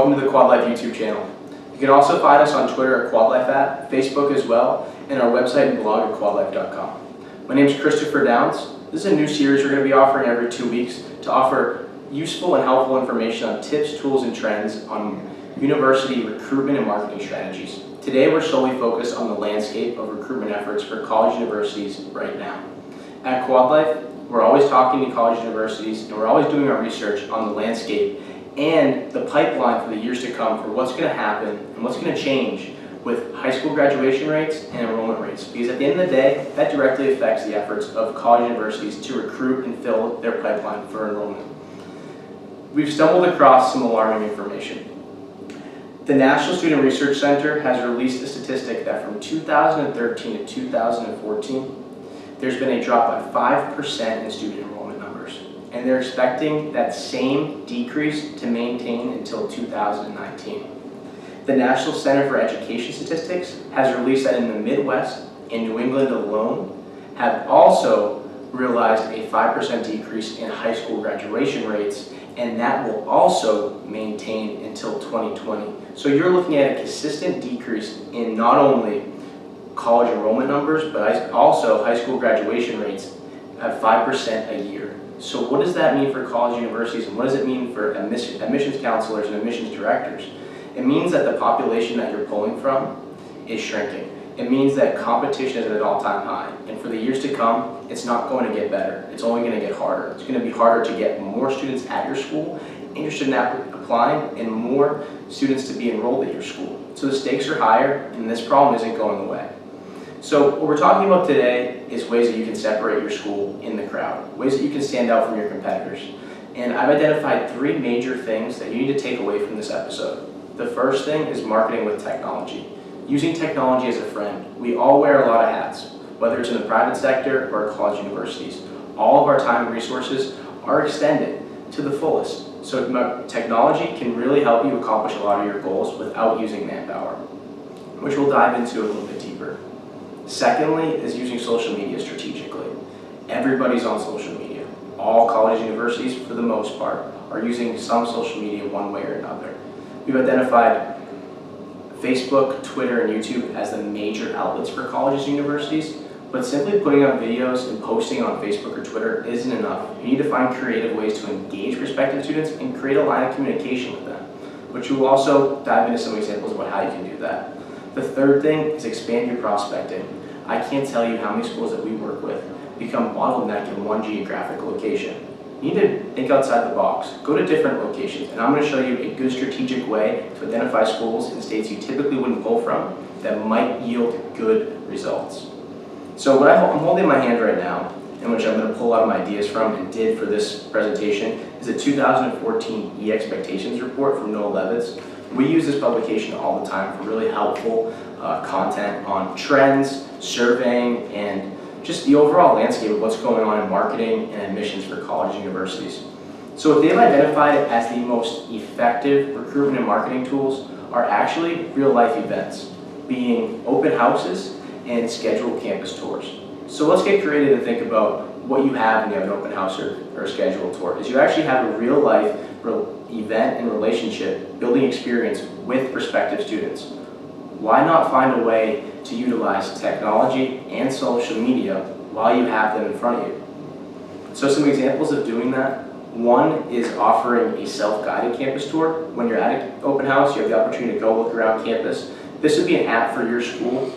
welcome to the Quadlyfe YouTube channel. You can also find us on Twitter at Quadlyfe, Facebook as well, and our website and blog at quadlyfe.com. My name is Christopher Downs. This is a new series we're going to be offering every 2 weeks to offer useful and helpful information on tips, tools, and trends on university recruitment and marketing strategies. Today we're solely focused on the landscape of recruitment efforts for college universities right now. At Quadlyfe, we're always talking to college universities and we're always doing our research on the landscape and the pipeline for the years to come for what's going to happen and what's going to change with high school graduation rates and enrollment rates. Because at the end of the day, that directly affects the efforts of college universities to recruit and fill their pipeline for enrollment. We've stumbled across some alarming information. The National Student Research Center has released a statistic that from 2013 to 2014, there's been a drop by 5% in student enrollment numbers. And they're expecting that same decrease to maintain until 2019. The National Center for Education Statistics has released that in the Midwest and New England alone have also realized a 5% decrease in high school graduation rates, and that will also maintain until 2020. So you're looking at a consistent decrease in not only college enrollment numbers, but also high school graduation rates at 5% a year. So what does that mean for college universities, and what does it mean for admissions counselors and admissions directors? It means that the population that you're pulling from is shrinking. It means that competition is at an all-time high, and for the years to come, it's not going to get better. It's only going to get harder. It's going to be harder to get more students at your school, interested in applying, and more students to be enrolled at your school. So the stakes are higher, and this problem isn't going away. So what we're talking about today is ways that you can separate your school in the crowd, ways that you can stand out from your competitors. And I've identified 3 major things that you need to take away from this episode. The first thing is marketing with technology. Using technology as a friend. We all wear a lot of hats, whether it's in the private sector or college universities. All of our time and resources are extended to the fullest. So technology can really help you accomplish a lot of your goals without using manpower, which we'll dive into a little bit deeper. Secondly is using social media strategically. Everybody's on social media. All college universities, for the most part, are using some social media one way or another. We've identified Facebook, Twitter, and YouTube as the major outlets for colleges and universities, but simply putting up videos and posting on Facebook or Twitter isn't enough. You need to find creative ways to engage prospective students and create a line of communication with them, which we'll also dive into some examples about how you can do that. The third thing is expand your prospecting. I can't tell you how many schools that we work with become bottlenecked in one geographic location. You need to think outside the box. Go to different locations, and I'm going to show you a good strategic way to identify schools in states you typically wouldn't pull from that might yield good results. So what I'm holding in my hand right now, in which I'm going to pull a lot of my ideas from and did for this presentation, is a 2014 E-Expectations report from Levis. We use this publication all the time for really helpful content on trends, surveying, and just the overall landscape of what's going on in marketing and admissions for college and universities. So what they've identified as the most effective recruitment and marketing tools are actually real-life events, being open houses and scheduled campus tours. So let's get creative and think about what you have when you have an open house or a scheduled tour. Is you actually have a real-life event and relationship building experience with prospective students. Why not find a way to utilize technology and social media while you have them in front of you? So some examples of doing that. One is offering a self-guided campus tour. When you're at an open house, you have the opportunity to go look around campus. This would be an app for your school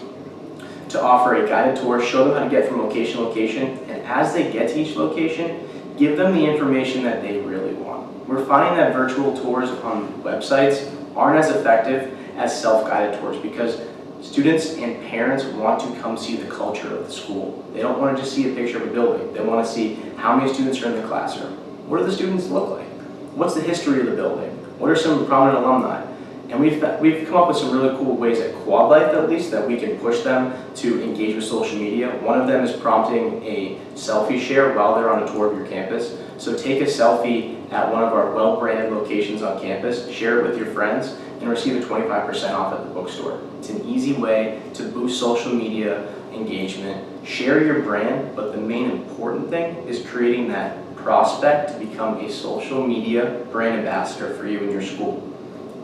to offer a guided tour, show them how to get from location to location, and as they get to each location, give them the information that they really want. We're finding that virtual tours on websites aren't as effective as self-guided tours because students and parents want to come see the culture of the school. They don't want to just see a picture of a building. They want to see how many students are in the classroom. What do the students look like? What's the history of the building? What are some prominent alumni? And we've come up with some really cool ways at Quadlyfe, at least, that we can push them to engage with social media. One of them is prompting a selfie share while they're on a tour of your campus. So take a selfie at one of our well-branded locations on campus, share it with your friends, and receive a 25% off at the bookstore. It's an easy way to boost social media engagement, share your brand, but the main important thing is creating that prospect to become a social media brand ambassador for you and your school.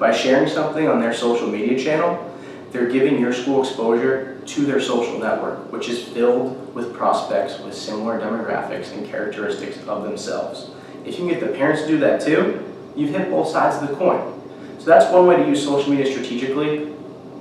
By sharing something on their social media channel, they're giving your school exposure to their social network, which is filled with prospects with similar demographics and characteristics of themselves. If you can get the parents to do that too, you've hit both sides of the coin. So that's one way to use social media strategically,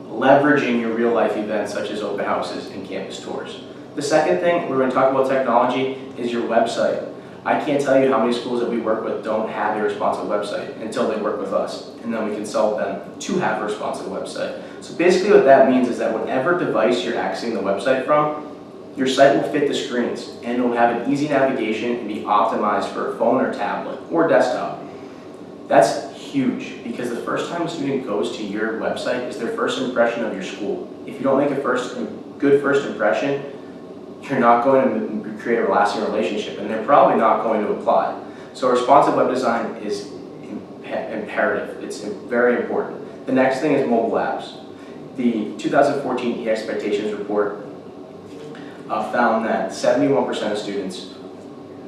leveraging your real life events such as open houses and campus tours. The second thing we're going to talk about technology is your website. I can't tell you how many schools that we work with don't have a responsive website until they work with us, and then we consult them to have a responsive website. So basically what that means is that whatever device you're accessing the website from, your site will fit the screens and it will have an easy navigation and be optimized for a phone or tablet or desktop. That's huge because the first time a student goes to your website is their first impression of your school. If you don't make a good first impression, you're not going to create a lasting relationship and they're probably not going to apply. So responsive web design is imperative. It's very important. The next thing is mobile apps. The 2014 E-Expectations report found that 71% of students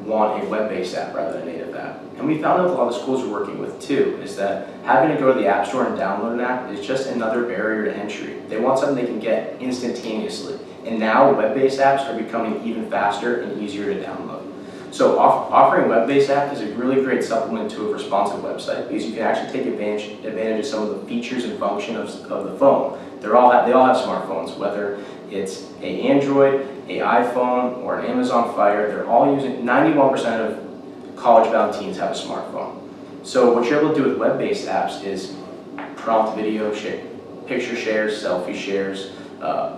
want a web-based app rather than a native app. And we found that a lot of schools we're working with too is that having to go to the App Store and download an app is just another barrier to entry. They want something they can get instantaneously. And now web-based apps are becoming even faster and easier to download. So offering a web-based app is a really great supplement to a responsive website because you can actually take advantage of some of the features and functions of the phone. They all have smartphones, whether it's an Android, an iPhone, or an Amazon Fire. They're all using, 91% of college-bound teens have a smartphone. So what you're able to do with web-based apps is prompt video, picture shares, selfie shares,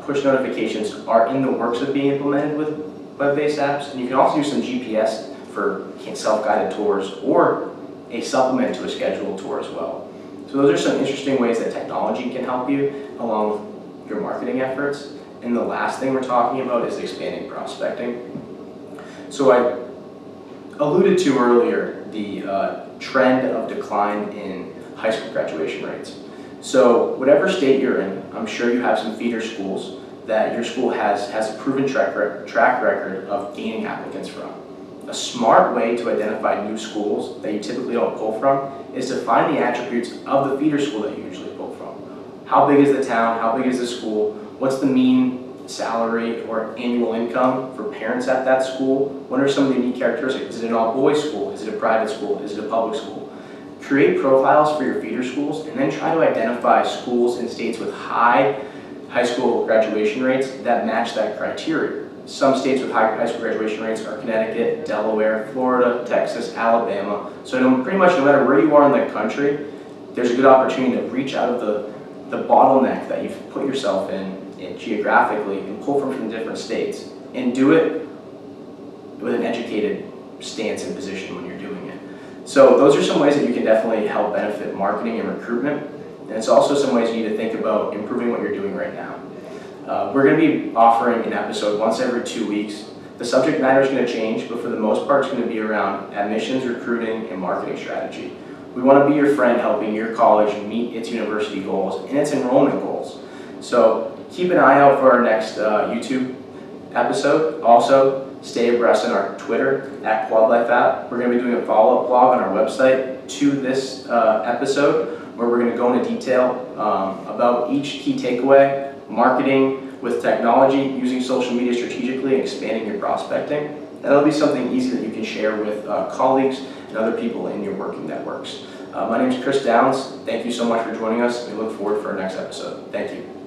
push notifications are in the works of being implemented with web-based apps. And you can also use some GPS for self-guided tours or a supplement to a scheduled tour as well. So those are some interesting ways that technology can help you along with your marketing efforts. And the last thing we're talking about is expanding prospecting. So I alluded to earlier the trend of decline in high school graduation rates. So whatever state you're in, I'm sure you have some feeder schools that your school has a proven track record of gaining applicants from. A smart way to identify new schools that you typically don't pull from is to find the attributes of the feeder school that you usually pull from. How big is the town? How big is the school? What's the mean salary or annual income for parents at that school? What are some of the unique characteristics? Is it an all-boys school? Is it a private school? Is it a public school? Create profiles for your feeder schools and then try to identify schools in states with high school graduation rates that match that criteria. Some states with high school graduation rates are Connecticut, Delaware, Florida, Texas, Alabama. So pretty much no matter where you are in the country, there's a good opportunity to reach out of the bottleneck that you've put yourself in geographically and pull from different states and do it with an educated stance and position when you're doing it. So those are some ways that you can definitely help benefit marketing and recruitment. And it's also some ways you need to think about improving what you're doing right now. We're going to be offering an episode once every 2 weeks. The subject matter is going to change, but for the most part it's going to be around admissions, recruiting, and marketing strategy. We want to be your friend helping your college meet its university goals and its enrollment goals. So keep an eye out for our next YouTube episode. Also, stay abreast on our Twitter at Quadlyfe app. We're going to be doing a follow-up blog on our website to this episode where we're going to go into detail about each key takeaway, marketing with technology, using social media strategically, and expanding your prospecting. And that'll be something easy that you can share with colleagues and other people in your working networks. My name is Chris Downs. Thank you so much for joining us. We look forward for our next episode. Thank you.